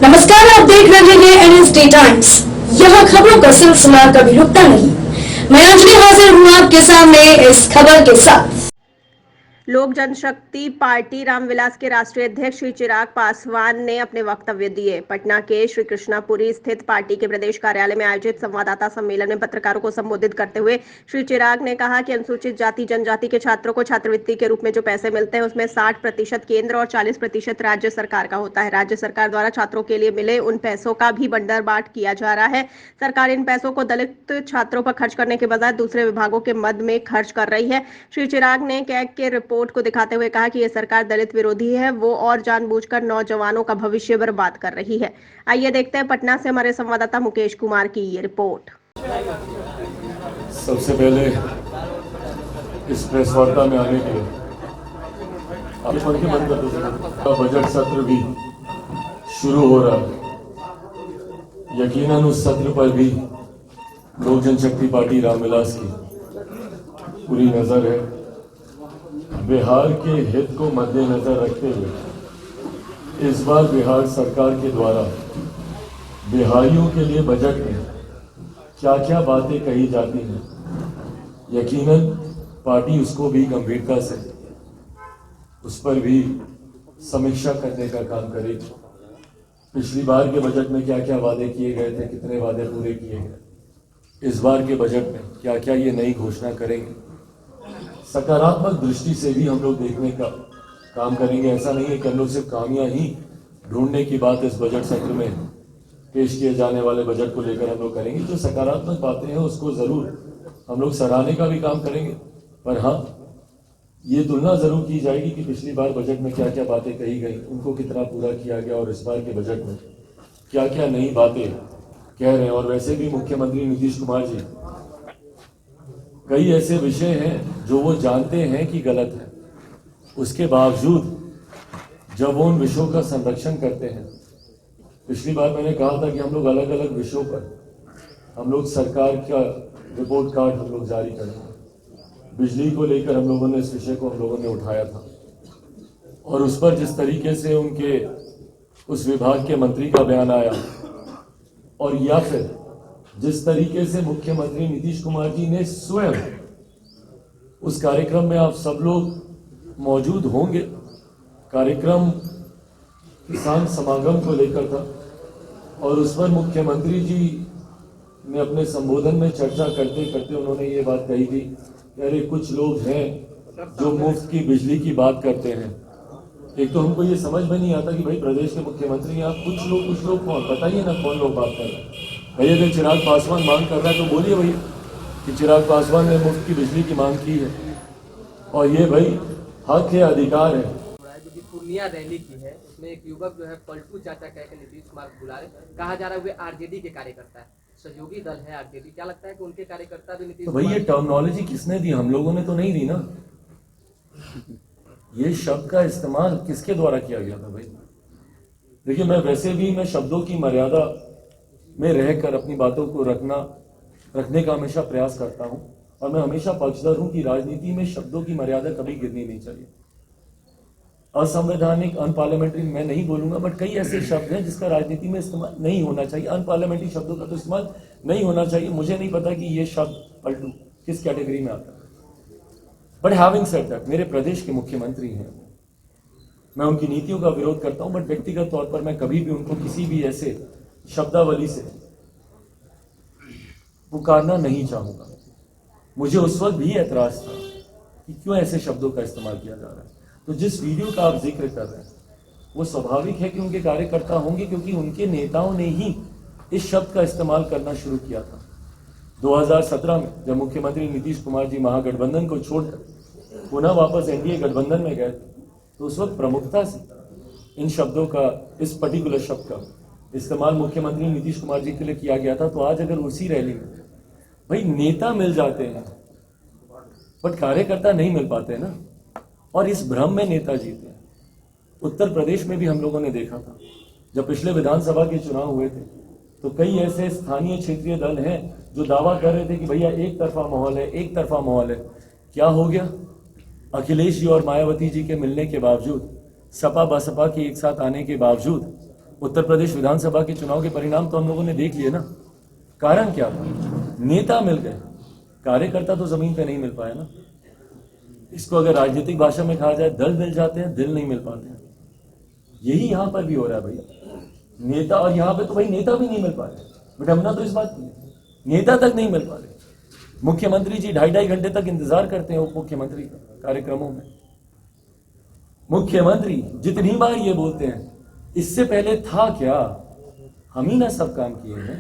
नमस्कार, आप देख रहे हैं एनएसडी टाइम्स। यहाँ खबरों का सिलसिला कभी रुकता नहीं। मैं अंजलि हाजिर हूँ आपके सामने इस खबर के साथ। लोक जनशक्ति पार्टी रामविलास के राष्ट्रीय अध्यक्ष श्री चिराग पासवान ने अपने वक्तव्य दिए। पटना के श्री कृष्णापुरी स्थित पार्टी के प्रदेश कार्यालय में आयोजित संवाददाता सम्मेलन में पत्रकारों को संबोधित करते हुए श्री चिराग ने कहा कि अनुसूचित जाति जनजाति के छात्रों को छात्रवृत्ति के रूप में जो पैसे मिलते हैं उसमें 60% केंद्र और 40% राज्य सरकार का होता है। राज्य सरकार द्वारा छात्रों के लिए मिले उन पैसों का भी बंटवारा किया जा रहा है। सरकार इन पैसों को दलित छात्रों पर खर्च करने के बजाय दूसरे विभागों के मद में खर्च कर रही है। श्री चिराग ने कैग के रिपोर्ट को दिखाते हुए कहा कि यह सरकार दलित विरोधी है, वो और जानबूझकर नौजवानों का भविष्य बर्बाद कर रही है। आइए देखते हैं पटना से हमारे संवाददाता मुकेश कुमार की ये रिपोर्ट। सबसे पहले इस प्रेस वार्ता में आने के लिए बजट सत्र भी शुरू हो रहा है। यकीनन उस सत्र पर भी लोक जनशक्ति पार्टी रामविलास की पूरी नजर है। बिहार के हित को मद्देनजर रखते हुए इस बार बिहार सरकार के द्वारा बिहारियों के लिए बजट में क्या क्या बातें कही जाती हैं, यकीनन पार्टी उसको भी गंभीरता से उस पर भी समीक्षा करने का काम करेगी। पिछली बार के बजट में क्या क्या वादे किए गए थे, कितने वादे पूरे किए गए, इस बार के बजट में क्या क्या ये नई घोषणा करेंगे, सकारात्मक दृष्टि से भी हम लोग देखने का काम करेंगे। ऐसा नहीं है कि हम लोग सिर्फ खामियां ही ढूंढने की बात इस बजट सत्र में पेश किए जाने वाले बजट को लेकर हम लोग करेंगे। जो सकारात्मक बातें हैं उसको जरूर हम लोग सराहने का भी काम करेंगे, पर हाँ, ये तुलना जरूर की जाएगी कि पिछली बार बजट में क्या क्या बातें कही गई, उनको कितना पूरा किया गया और इस बार के बजट में क्या क्या नई बातें कह रहे हैं। और वैसे भी मुख्यमंत्री नीतीश कुमार जी कई ऐसे विषय हैं जो वो जानते हैं कि गलत है, उसके बावजूद जब वो उन विषयों का संरक्षण करते हैं। पिछली बार मैंने कहा था कि हम लोग अलग अलग विषयों पर हम लोग सरकार का रिपोर्ट कार्ड हम लोग जारी करेंगे। बिजली को लेकर हम लोगों ने इस विषय को हम लोगों ने उठाया था और उस पर जिस तरीके से उनके उस विभाग के मंत्री का बयान आया और या फिर जिस तरीके से मुख्यमंत्री नीतीश कुमार जी ने स्वयं उस कार्यक्रम में, आप सब लोग मौजूद होंगे, कार्यक्रम किसान समागम को लेकर था और उस पर मुख्यमंत्री जी ने अपने संबोधन में चर्चा करते करते उन्होंने ये बात कही थी, अरे कुछ लोग हैं जो मुफ्त की बिजली की बात करते हैं। एक तो हमको ये समझ में नहीं आता कि भाई प्रदेश के मुख्यमंत्री हैं आप, कुछ लोग कौन, बताइए ना कौन लोग बात कर रहे हैं। भैया अगर चिराग पासवान मांग कर रहा है तो बोलिए भैया कि चिराग पासवान ने मुफ्त की बिजली की मांग की है और ये भाई हक है, अधिकार है। जो पूर्णिया रैली की है उसमें एक युवक जो है पलटू चाचा कह के नीतीश कुमार को बुला रहे, कहा जा रहा है वे आरजेडी के कार्यकर्ता है, सहयोगी दल है आरजेडी। क्या लगता है कि उनके कार्यकर्ता भी नीतीश? तो भाई ये टर्मिनोलॉजी किसने दी? हम लोगों ने तो नहीं दी ना। ये शब्द का इस्तेमाल किसके द्वारा किया गया था? भाई देखिए, मैं वैसे भी मैं शब्दों की मर्यादा में रहकर अपनी बातों को रखने का हमेशा प्रयास करता हूं और मैं हमेशा पक्षधर हूं कि राजनीति में शब्दों की मर्यादा कभी गिरनी नहीं चाहिए। असंवैधानिक, अनपार्लियामेंट्री मैं नहीं बोलूंगा, बट कई ऐसे शब्द हैं जिसका राजनीति में इस्तेमाल नहीं होना चाहिए। अनपार्लियामेंट्री शब्दों का तो इस्तेमाल नहीं होना चाहिए। मुझे नहीं पता कि ये शब्द पलटू किस कैटेगरी में आता है, बट हैविंग सेड दैट, मेरे प्रदेश के मुख्यमंत्री हैं, मैं उनकी नीतियों का विरोध करता हूं, बट व्यक्तिगत तौर पर मैं कभी भी उनको किसी भी ऐसे शब्दावली से पुकारना नहीं चाहूंगा। मुझे उस वक्त भी ऐतराज था कि क्यों ऐसे शब्दों का इस्तेमाल किया जा रहा है। तो जिस वीडियो का आप जिक्र कर रहे हैं वो स्वाभाविक है कि उनके कार्यकर्ता होंगे, क्योंकि उनके नेताओं ने ही इस शब्द का इस्तेमाल करना शुरू किया था। 2017 में जब मुख्यमंत्री नीतीश कुमार जी महागठबंधन को छोड़कर पुनः वापस एनडीए गठबंधन में गए तो उस वक्त प्रमुखता से इन शब्दों का, इस पर्टिकुलर शब्द का इस्तेमाल मुख्यमंत्री नीतीश कुमार जी के लिए किया गया था। तो आज अगर उसी रैली में भाई नेता मिल जाते हैं बट कार्यकर्ता नहीं मिल पाते ना, और इस भ्रम में नेता जीते हैं। उत्तर प्रदेश में भी हम लोगों ने देखा था जब पिछले विधानसभा के चुनाव हुए थे तो कई ऐसे स्थानीय क्षेत्रीय दल हैं जो दावा कर रहे थे कि भैया एक तरफा माहौल है, एक तरफा माहौल है। क्या हो गया? अखिलेश जी और मायावती जी के मिलने के बावजूद, सपा बसपा के एक साथ आने के बावजूद उत्तर प्रदेश विधानसभा के चुनाव के परिणाम तो हम लोगों ने देख लिए ना। कारण क्या था? नेता मिल गए, कार्यकर्ता तो जमीन पे नहीं मिल पाया ना। इसको अगर राजनीतिक भाषा में कहा जाए, दल मिल जाते हैं, दिल नहीं मिल पाते हैं। यही यहां पर भी हो रहा है भैया। नेता, और यहां पे तो भाई नेता भी नहीं मिल पा रहे। विडंबना तो इस बात की है, नेता तक नहीं मिल पा रहे। मुख्यमंत्री जी 2.5 घंटे तक इंतजार करते हैं उप मुख्यमंत्री का कार्यक्रमों में। मुख्यमंत्री जितनी बार ये बोलते हैं, इससे पहले था क्या? हम ही ना सब काम किए हैं।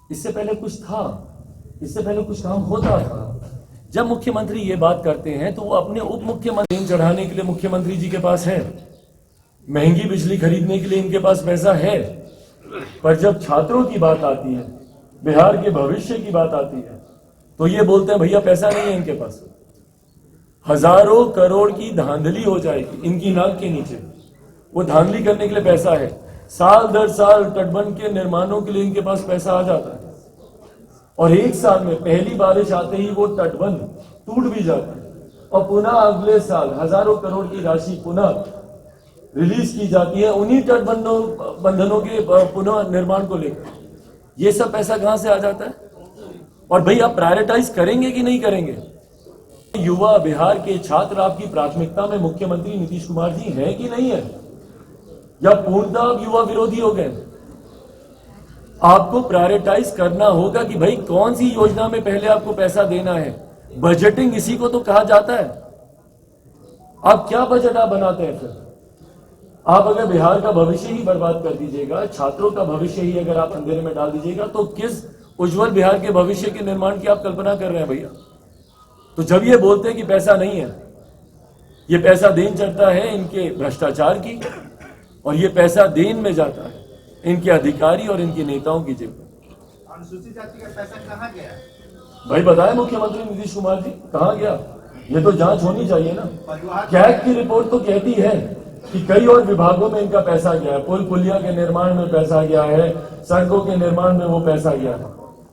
इससे पहले कुछ था, इससे पहले कुछ काम होता था। जब मुख्यमंत्री ये बात करते हैं तो वो अपने उप मुख्यमंत्री चढ़ाने के लिए मुख्यमंत्री जी के पास है, महंगी बिजली खरीदने के लिए इनके पास पैसा है। पर जब छात्रों की बात आती है, बिहार के भविष्य की बात आती है, तो ये बोलते हैं भैया पैसा नहीं है इनके पास। हजारों करोड़ की धांधली हो जाएगी इनकी नाक के नीचे। वो धांधली करने के लिए पैसा है। साल दर साल तटबंध के निर्माणों के लिए इनके पास पैसा आ जाता है, और एक साल में पहली बारिश आते ही वो तटबंध टूट भी जाता है, और पुनः अगले साल हजारों करोड़ की राशि पुनः रिलीज की जाती है उन्हीं तटबंधों के पुनः निर्माण को लेकर। ये सब पैसा कहां से आ जाता है? और भाई आप प्रायोरिटाइज करेंगे कि नहीं करेंगे? युवा, बिहार के छात्र आपकी प्राथमिकता में मुख्यमंत्री नीतीश कुमार जी हैं कि नहीं है, या पूर्णतः युवा विरोधी हो गए? आपको प्रायोरिटाइज करना होगा कि भाई कौन सी योजना में पहले आपको पैसा देना है। बजटिंग इसी को तो कहा जाता है। आप क्या बजट आप बनाते हैं फिर? आप अगर बिहार का भविष्य ही बर्बाद कर दीजिएगा, छात्रों का भविष्य ही अगर आप अंधेरे में डाल दीजिएगा, तो किस उज्जवल बिहार के भविष्य के निर्माण की आप कल्पना कर रहे हैं भैया? तो जब ये बोलते हैं कि पैसा नहीं है, ये पैसा देन चढ़ता है इनके भ्रष्टाचार की, और ये पैसा देन में जाता है इनके अधिकारी और इनके नेताओं की जेब में। अनुसूचित जाति का पैसा कहाँ गया? भाई बताए मुख्यमंत्री नीतीश कुमार जी, कहां गया? ये तो जांच होनी चाहिए ना। कैग की रिपोर्ट तो कहती है कि कई और विभागों में इनका पैसा गया है। पुल पुलिया के निर्माण में पैसा गया है, सड़कों के निर्माण में वो पैसा गया है,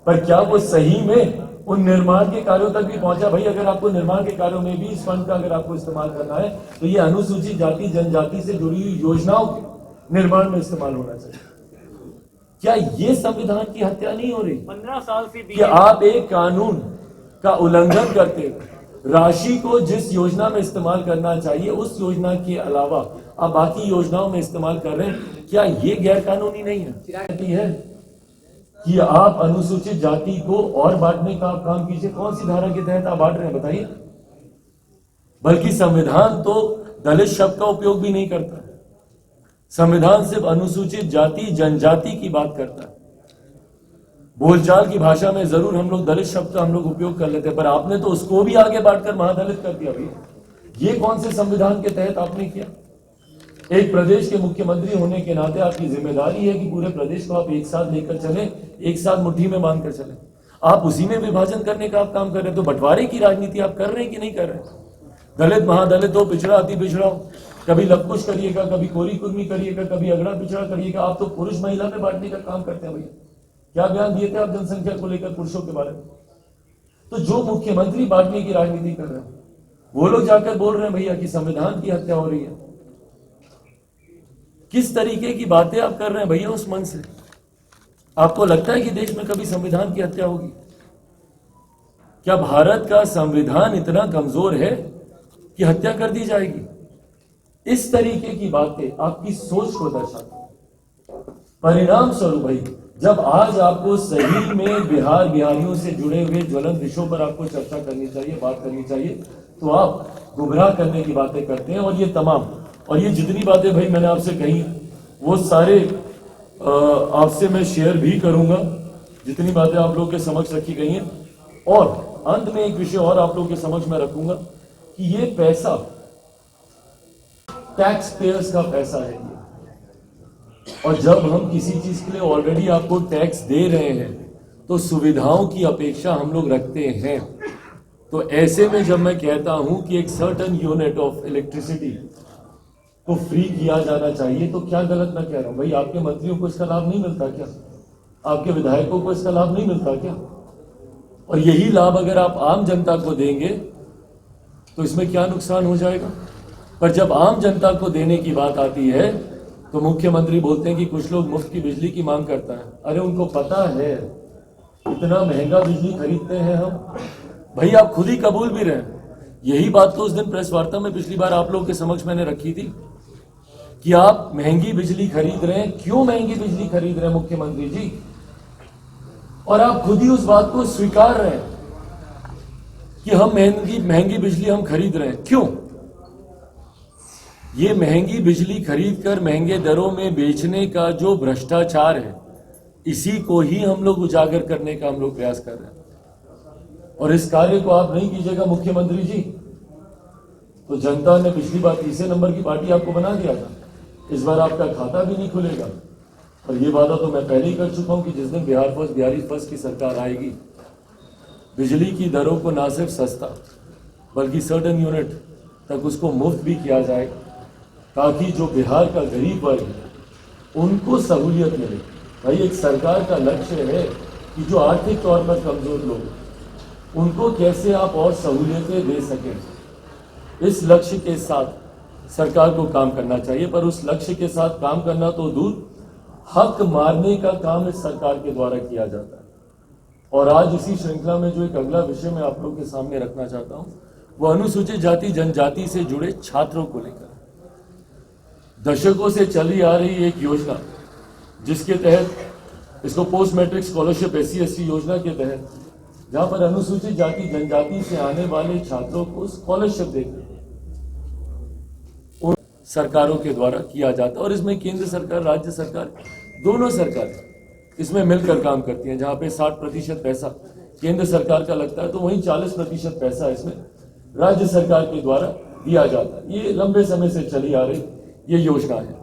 पर क्या वो सही में उन निर्माण के कार्यों तक भी पहुंचा? भाई अगर आपको निर्माण के कार्यों में भी इस फंड का अगर आपको इस्तेमाल करना है, तो ये अनुसूचित जाति जनजाति से जुड़ी हुई योजनाओं के निर्माण में इस्तेमाल होना चाहिए। क्या ये संविधान की हत्या नहीं हो रही? 15 साल से कि आप एक कानून का उल्लंघन करते हुए राशि को जिस योजना में इस्तेमाल करना चाहिए उस योजना के अलावा आप बाकी योजनाओं में इस्तेमाल कर रहे हैं? क्या ये गैर कानूनी नहीं है कि आप अनुसूचित जाति को और बांटने का आप काम कीजिए? कौन सी धारा के तहत आप बांट रहे हैं बताइए? बल्कि संविधान तो दलित शब्द का उपयोग भी नहीं करता है। संविधान सिर्फ अनुसूचित जाति जनजाति की बात करता है। बोलचाल की भाषा में जरूर हम लोग दलित शब्द का हम लोग उपयोग कर लेते हैं, पर आपने तो उसको भी आगे बांटकर महादलित कर दिया भैया। ये कौन से संविधान के तहत आपने किया? एक प्रदेश के मुख्यमंत्री होने के नाते आपकी जिम्मेदारी है कि पूरे प्रदेश को आप एक साथ लेकर चले, एक साथ मुट्ठी में बांधकर चले। आप उसी में विभाजन करने का आप काम कर रहे हैं। तो बंटवारे की राजनीति आप कर रहे हैं कि नहीं कर रहे? दलित महादलित हो, पिछड़ा अति पिछड़ा हो, कभी लवकुश करिएगा, कभी कोरी कुर्मी करिएगा, कभी अगड़ा पिछड़ा करिएगा। आप तो पुरुष महिला में बांटने का काम करते हैं भैया। क्या बयान दिए थे आप जनसंख्या को लेकर पुरुषों के बारे में? तो जो मुख्यमंत्री बांटने की राजनीति कर रहे हैं वो लोग जाकर बोल रहे हैं भैया कि संविधान की हत्या हो रही है। किस तरीके की बातें आप कर रहे हैं भैया उस मन से? आपको लगता है कि देश में कभी संविधान की हत्या होगी? क्या भारत का संविधान इतना कमजोर है कि हत्या कर दी जाएगी? इस तरीके की बातें आपकी सोच को दर्शाती है। परिणाम स्वरूप भाई जब आज आपको सही में बिहारियों से जुड़े हुए ज्वलंत विषयों पर आपको चर्चा करनी चाहिए, बात करनी चाहिए, तो आप गुमराह करने की बातें करते हैं। और ये तमाम और ये जितनी बातें भाई मैंने आपसे कही वो सारे आपसे मैं शेयर भी करूंगा, जितनी बातें आप लोग के समक्ष रखी गई हैं। और अंत में एक विषय और आप लोग के समक्ष मैं रखूंगा कि ये पैसा टैक्स पेयर्स का पैसा है ये, और जब हम किसी चीज के लिए ऑलरेडी आपको टैक्स दे रहे हैं तो सुविधाओं की अपेक्षा हम लोग रखते हैं। तो ऐसे में जब मैं कहता हूं कि एक सर्टेन यूनिट ऑफ इलेक्ट्रिसिटी को फ्री किया जाना चाहिए, तो क्या गलत मैं कह रहा हूं? भाई आपके मंत्रियों को इसका लाभ नहीं मिलता क्या? आपके विधायकों को इसका लाभ नहीं मिलता क्या? और यही लाभ अगर आप आम जनता को देंगे तो इसमें क्या नुकसान हो जाएगा? पर जब आम जनता को देने की बात आती है तो मुख्यमंत्री बोलते हैं कि कुछ लोग मुफ्त की बिजली की मांग करता है। अरे उनको पता है इतना महंगा बिजली खरीदते हैं हम। भाई आप खुद ही कबूल भी रहे, यही बात तो उस दिन प्रेस वार्ता में पिछली बार आप लोग के समक्ष मैंने रखी थी कि आप महंगी बिजली खरीद रहे हैं। क्यों महंगी बिजली खरीद रहे हैं मुख्यमंत्री जी? और आप खुद ही उस बात को स्वीकार रहे हैं कि हम महंगी बिजली हम खरीद रहे हैं। क्यों? ये महंगी बिजली खरीदकर महंगे दरों में बेचने का जो भ्रष्टाचार है, इसी को ही हम लोग उजागर करने का हम लोग प्रयास कर रहे हैं। और इस कार्य को आप नहीं कीजिएगा मुख्यमंत्री जी, तो जनता ने पिछली बार तीसरे नंबर की पार्टी आपको बना दिया था, इस बार आपका खाता भी नहीं खुलेगा। और ये वादा तो मैं पहले ही कर चुका हूं कि जिस दिन बिहारी फर्स्ट की सरकार आएगी, बिजली की दरों को ना सिर्फ सस्ता बल्कि सर्टेन यूनिट तक उसको मुफ्त भी किया जाए, ताकि जो बिहार का गरीब वर्ग है उनको सहूलियत मिले। भाई एक सरकार का लक्ष्य है कि जो आर्थिक तौर पर कमजोर लोग उनको कैसे आप और सहूलियतें दे सकें। इस लक्ष्य के साथ सरकार को काम करना चाहिए, पर उस लक्ष्य के साथ काम करना तो दूर, हक मारने का काम इस सरकार के द्वारा किया जाता है। और आज इसी श्रृंखला में जो एक अगला विषय मैं आप लोगों के सामने रखना चाहता हूं, वो अनुसूचित जाति जनजाति से जुड़े छात्रों को लेकर दशकों से चली आ रही एक योजना, जिसके तहत इसको पोस्ट मैट्रिक स्कॉलरशिप SC/ST योजना के तहत, जहां पर अनुसूचित जाति जनजाति से आने वाले छात्रों को स्कॉलरशिप देकर उन सरकारों के द्वारा किया जाता है। और इसमें केंद्र सरकार, राज्य सरकार, दोनों सरकार इसमें मिलकर काम करती हैं। जहां पे 60% पैसा केंद्र सरकार का लगता है, तो वहीं 40% पैसा इसमें राज्य सरकार के द्वारा दिया जाता है। ये लंबे समय से चली आ रही ये योजना है।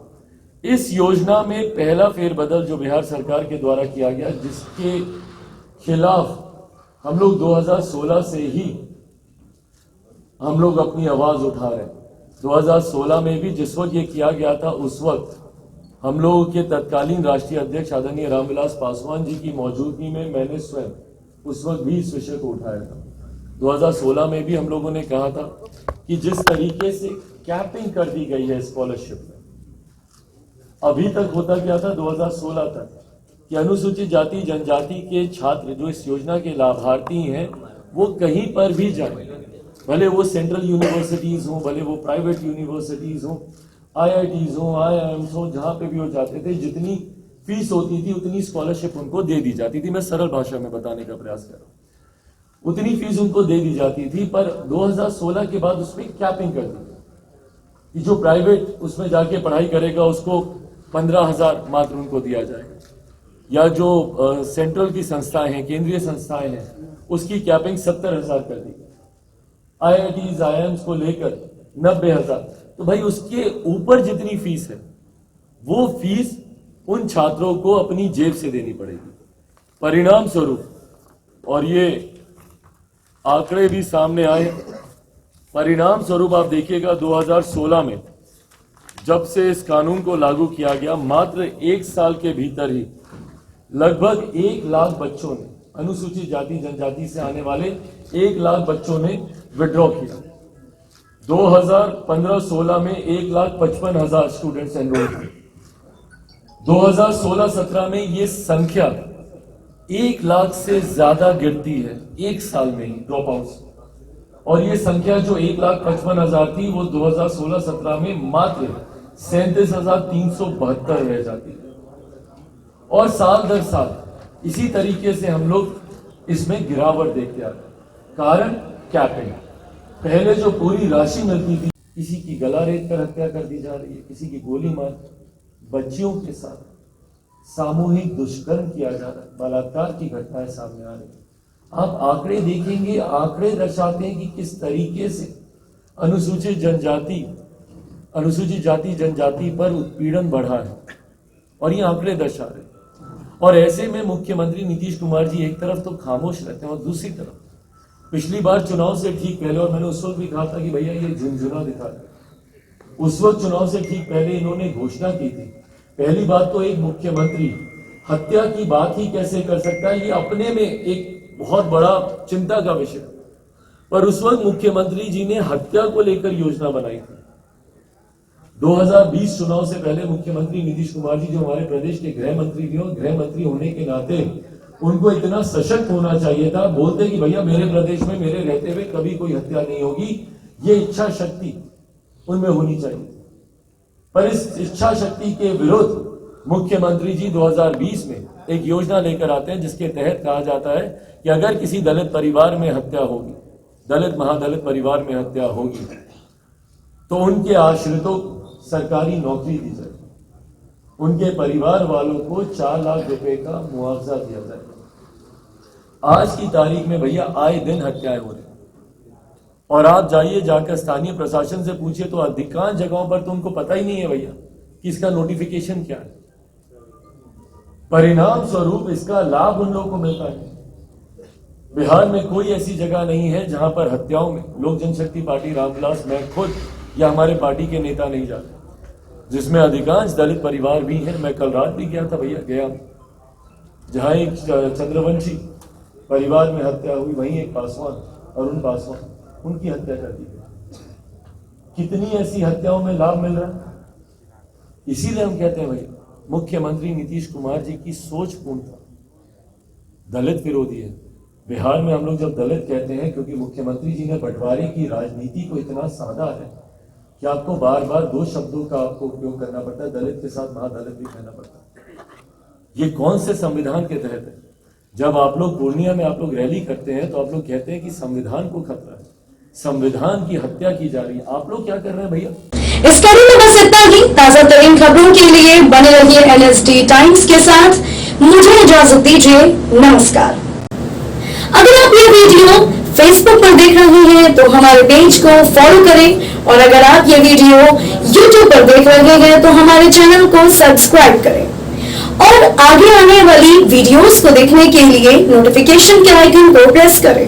इस योजना में पहला फेरबदल जो बिहार सरकार के द्वारा किया गया, जिसके खिलाफ हम लोग 2016 से ही हम लोग अपनी आवाज उठा रहे हैं। 2016 में भी जिस वक्त ये किया गया था, उस वक्त हम लोगों के तत्कालीन राष्ट्रीय अध्यक्ष आदरणीय रामविलास पासवान जी की मौजूदगी में मैंने स्वयं उस वक्त भी इस विषय को उठाया था। 2016 में भी हम लोगों ने कहा था कि जिस तरीके से कैपिंग कर दी गई है स्कॉलरशिप में, अभी तक होता क्या था 2016 तक कि अनुसूचित जाति जनजाति के छात्र जो इस योजना के लाभार्थी हैं, वो कहीं पर भी जाए, भले वो सेंट्रल यूनिवर्सिटीज हों, भले वो प्राइवेट यूनिवर्सिटीज हों, IITs हों, IIMs हों, जहां पे भी वो जाते थे, जितनी फीस होती थी उतनी स्कॉलरशिप उनको दे दी जाती थी। मैं सरल भाषा में बताने का प्रयास कर रहा हूं। उतनी फीस उनको दे दी जाती थी, पर 2016 के बाद उसमें कैपिंग कर दी कि जो प्राइवेट उसमें जाके पढ़ाई करेगा उसको 15,000 मात्र उनको दिया जाएगा, या जो सेंट्रल की संस्थाएं हैं, केंद्रीय संस्थाएं हैं, उसकी कैपिंग 70,000 कर दी। IITs IIMs को लेकर 90,000। तो भाई उसके ऊपर जितनी फीस है वो फीस उन छात्रों को अपनी जेब से देनी पड़ेगी। परिणाम स्वरूप, और ये आंकड़े भी सामने आए, परिणाम स्वरूप आप देखिएगा 2016 में जब से इस कानून को लागू किया गया, मात्र 1 साल के भीतर ही लगभग 1 लाख बच्चों ने, अनुसूचित जाति जनजाति से आने वाले 1 लाख बच्चों ने विड्रॉ किया। 2015-16 में 1,55,000 स्टूडेंट्स एनरोल हुए। 2016-17 में ये संख्या 1 लाख से ज्यादा गिरती है एक साल में ही ड्रॉप आउट्स, और ये संख्या जो 1,55,000 थी वो 2016-17 में मात्र 37,372 रह जाती है। और साल दर साल इसी तरीके से हम लोग इसमें गिरावट देखते आ रहे हैं। कारण कैपिंग। पहले जो पूरी राशि मिलती थी, किसी की गला रेत कर हत्या कर दी जा रही है, किसी की गोली मार, बच्चियों के साथ सामूहिक दुष्कर्म किया जा रहा है, बलात्कार की घटनाएं सामने आ रही है। आप आंकड़े देखेंगे, आंकड़े दर्शाते हैं कि किस तरीके से अनुसूचित जाति जनजाति पर उत्पीड़न बढ़ा है, और ये आंकड़े दर्शा रहे हैं। और ऐसे में मुख्यमंत्री नीतीश कुमार जी एक तरफ तो खामोश रहते हैं, और दूसरी तरफ पिछली बार चुनाव से ठीक पहले, और मैंने उस वक्त भी कहा था कि भैया ये झुंझुना दिखा रहे, उस वक्त चुनाव से ठीक पहले इन्होंने घोषणा की थी। पहली बात तो एक मुख्यमंत्री हत्या की बात ही कैसे कर सकता है, ये अपने में एक बहुत बड़ा चिंता का विषय। पर उस वक्त मुख्यमंत्री जी ने हत्या को लेकर योजना बनाई थी, 2020 चुनाव से पहले मुख्यमंत्री नीतीश कुमार जी, जो हमारे प्रदेश के गृह मंत्री भी, और गृह मंत्री होने के नाते उनको इतना सशक्त होना चाहिए था, बोलते कि भैया मेरे प्रदेश में मेरे रहते हुए कभी कोई हत्या नहीं होगी, ये इच्छा शक्ति उनमें होनी चाहिए। पर इस इच्छा शक्ति के विरुद्ध मुख्यमंत्री जी 2020 में एक योजना लेकर आते हैं, जिसके तहत कहा जाता है कि अगर किसी दलित परिवार में हत्या होगी, दलित महादलित परिवार में हत्या होगी, तो उनके आश्रितों को सरकारी नौकरी दी जाए, उनके परिवार वालों को 4 लाख रुपए का मुआवजा दिया जाए। आज की तारीख में भैया आए दिन हत्याएं हो रही, और आप जाइए जाकर स्थानीय प्रशासन से पूछिए तो अधिकांश जगहों पर तो उनको पता ही नहीं है भैया कि इसका नोटिफिकेशन क्या है। परिणाम स्वरूप इसका लाभ उन लोगों को मिलता है। बिहार में कोई ऐसी जगह नहीं है जहां पर हत्याओं में लोक जनशक्ति पार्टी रामविलास, मैं खुद या हमारे पार्टी के नेता नहीं जाते, जिसमें अधिकांश दलित परिवार भी हैं। मैं कल रात भी गया था भैया, गया जहां एक चंद्रवंशी परिवार में हत्या हुई, वहीं एक पासवान, अरुण पासवान, उनकी हत्या कर दी गई। कितनी ऐसी हत्याओं में लाभ मिल रहा है। इसीलिए हम कहते हैं भैया मुख्यमंत्री नीतीश कुमार जी की सोच पूर्णतः दलित विरोधी है। बिहार में हम लोग जब दलित कहते हैं, क्योंकि मुख्यमंत्री जी ने बंटवारे की राजनीति को इतना साधा है कि आपको बार बार 2 शब्दों का आपको उपयोग करना पड़ता है, दलित के साथ महादलित भी कहना पड़ता है। ये कौन से संविधान के तहत है? जब आप लोग पूर्णिया में आप लोग रैली करते हैं तो आप लोग कहते हैं कि संविधान को खतरा है, संविधान की हत्या की जा रही है। आप लोग क्या कर रहे हैं भैया? इस कड़ी में बस इतना ही। ताजा तरीन खबरों के लिए बने रहिए NSD टाइम्स के साथ। मुझे इजाजत दीजिए, नमस्कार। अगर आप ये वीडियो फेसबुक पर देख रहे हैं तो हमारे पेज को फॉलो करें, और अगर आप ये वीडियो यूट्यूब पर देख रहे हैं तो हमारे चैनल को सब्सक्राइब करें, और आगे आने वाली वीडियोस को देखने के लिए नोटिफिकेशन के आइकन को प्रेस करें।